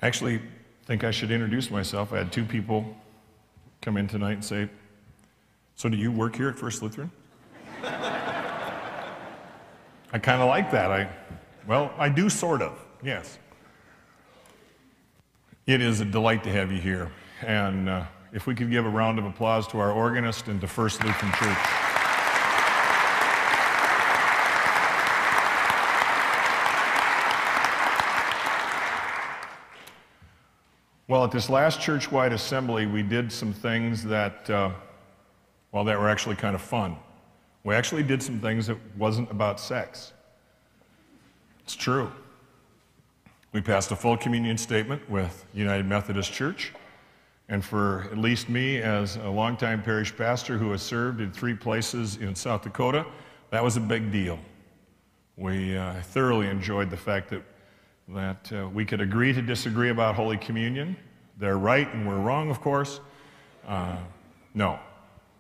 I actually think I should introduce myself. I had two people come in tonight and say, "So do you work here at First Lutheran?" I kind of like that. Well, I do sort of, yes. It is a delight to have you here. And if we could give a round of applause to our organist and to First Lutheran Church. Well, at this last Churchwide Assembly, we did some things that, that were actually kind of fun. We actually did some things that wasn't about sex. It's true. We passed a full communion statement with United Methodist Church, and for at least me, as a longtime parish pastor who has served in 3 places in South Dakota, that was a big deal. We thoroughly enjoyed the fact that we could agree to disagree about Holy Communion. They're right and we're wrong, of course. No,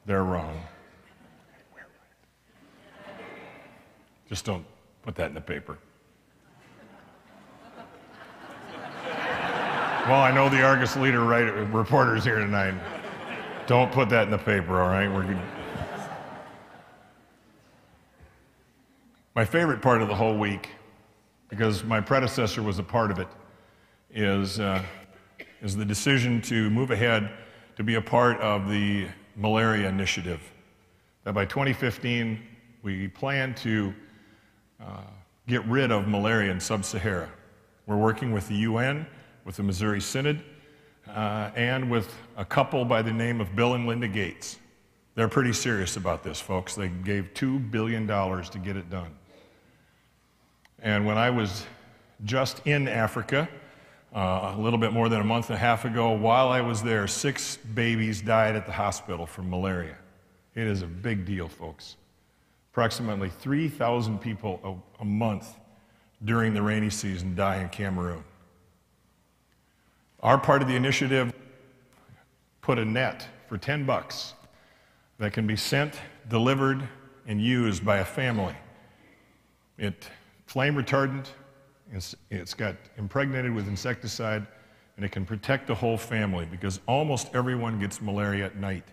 they're wrong. Just don't put that in the paper. Well, I know the Argus Leader reporter's here tonight. Don't put that in the paper, all right? We're good. My favorite part of the whole week, because my predecessor was a part of it, is the decision to move ahead to be a part of the malaria initiative. That by 2015, we plan to get rid of malaria in Sub-Sahara. We're working with the UN, with the Missouri Synod, and with a couple by the name of Bill and Linda Gates. They're pretty serious about this, folks. They gave $2 billion to get it done. And when I was just in Africa, a little bit more than a month and a half ago, while I was there, 6 babies died at the hospital from malaria. It is a big deal, folks. Approximately 3,000 people a month during the rainy season die in Cameroon. Our part of the initiative put a net for $10 that can be sent, delivered, and used by a family. It's flame retardant, it's got impregnated with insecticide, and it can protect the whole family because almost everyone gets malaria at night.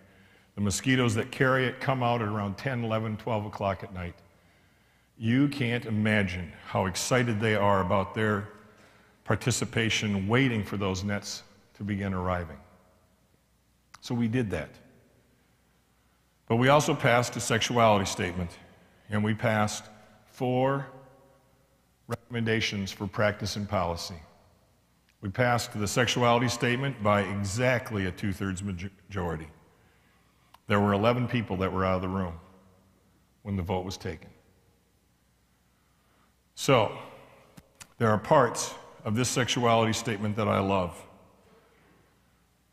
The mosquitoes that carry it come out at around 10, 11, 12 o'clock at night. You can't imagine how excited they are about their participation, waiting for those nets to begin arriving. So we did that. But we also passed a sexuality statement, and we passed 4 recommendations for practice and policy. We passed the sexuality statement by exactly a 2/3 majority. There were 11 people that were out of the room when the vote was taken. So, there are parts of this sexuality statement that I love.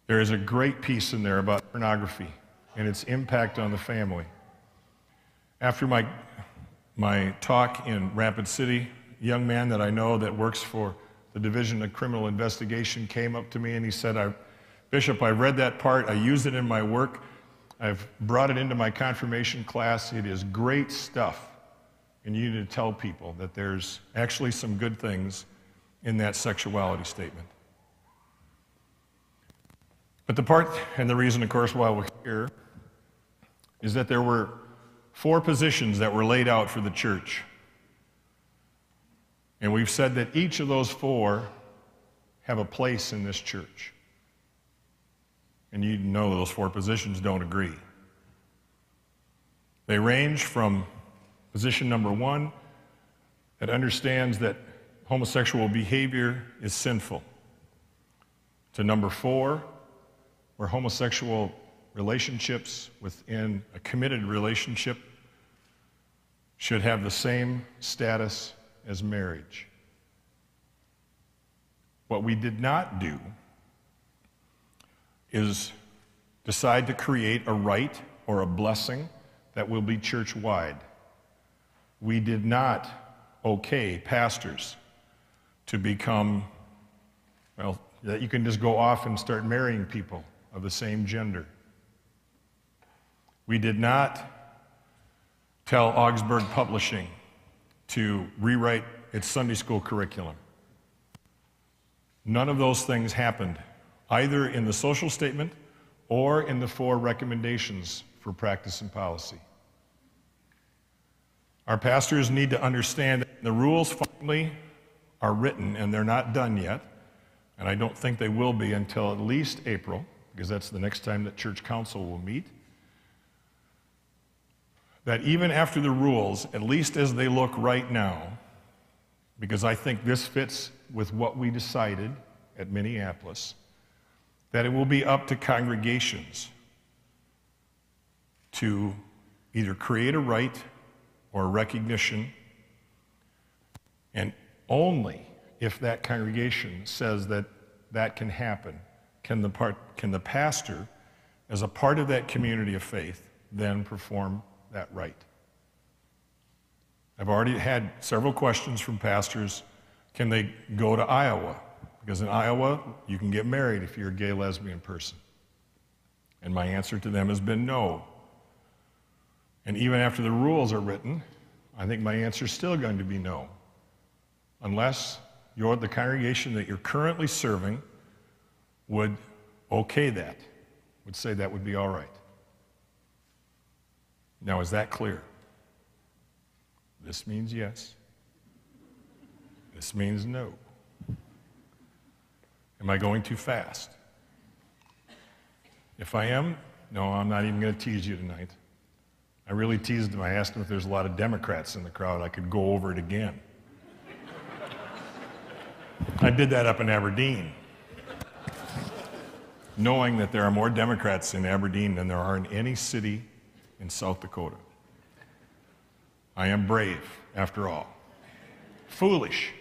There is a great piece in there about pornography and its impact on the family. After my talk in Rapid City, a young man that I know that works for the Division of Criminal Investigation came up to me and he said, "Bishop, I read that part, I use it in my work, I've brought it into my confirmation class, it is great stuff. And you need to tell people that there's actually some good things in that sexuality statement." But the part, and the reason, of course, why we're here, is that there were 4 positions that were laid out for the church. And we've said that each of those 4 have a place in this church. And you know those 4 positions don't agree. They range from position number 1, that understands that homosexual behavior is sinful, to number 4, where homosexual relationships within a committed relationship should have the same status as marriage. What we did not do is decide to create a rite or a blessing that will be church-wide. We did not okay pastors to become, well, that you can just go off and start marrying people of the same gender. We did not tell Augsburg Publishing to rewrite its Sunday school curriculum. None of those things happened, either in the social statement or in the 4 recommendations for practice and policy. Our pastors need to understand that the rules finally are written, and they're not done yet, and I don't think they will be until at least April, because that's the next time that church council will meet. That even after the rules, at least as they look right now, because I think this fits with what we decided at Minneapolis, that it will be up to congregations to either create a right or a recognition, and only if that congregation says that that can happen, can the pastor, as a part of that community of faith, then perform that right. I've already had several questions from pastors. Can they go to Iowa? Because in Iowa, you can get married if you're a gay lesbian person. And my answer to them has been no. And even after the rules are written, I think my answer is still going to be no. Unless the congregation that you're currently serving would okay that, would say that would be all right. Now, is that clear? This means yes. This means no. Am I going too fast? If I am, no, I'm not even going to tease you tonight. I really teased him. I asked him if there's a lot of Democrats in the crowd, I could go over it again. I did that up in Aberdeen, knowing that there are more Democrats in Aberdeen than there are in any city in South Dakota. I am brave, after all. Foolish,